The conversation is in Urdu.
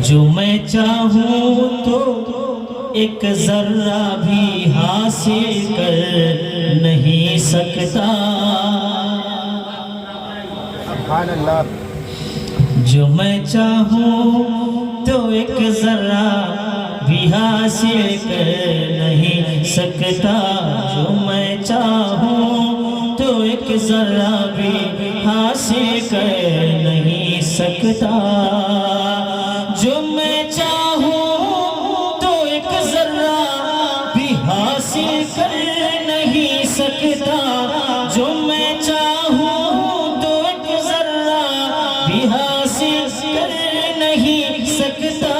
جو میں چاہوں تو ایک ذرہ بھی حاصل کر نہیں سکتا، سبحان اللہ۔ جو میں چاہوں تو ایک ذرہ بھی حاصل کر نہیں سکتا، جو میں چاہوں تو ایک ذرہ بھی حاصل کر نہیں سکتا، جو میں چاہوں تو ایک ذرہ بھی حاصل کر نہیں سکتا، جو میں چاہوں تو ایک ذرہ بھی حاصل کر نہیں سکتا۔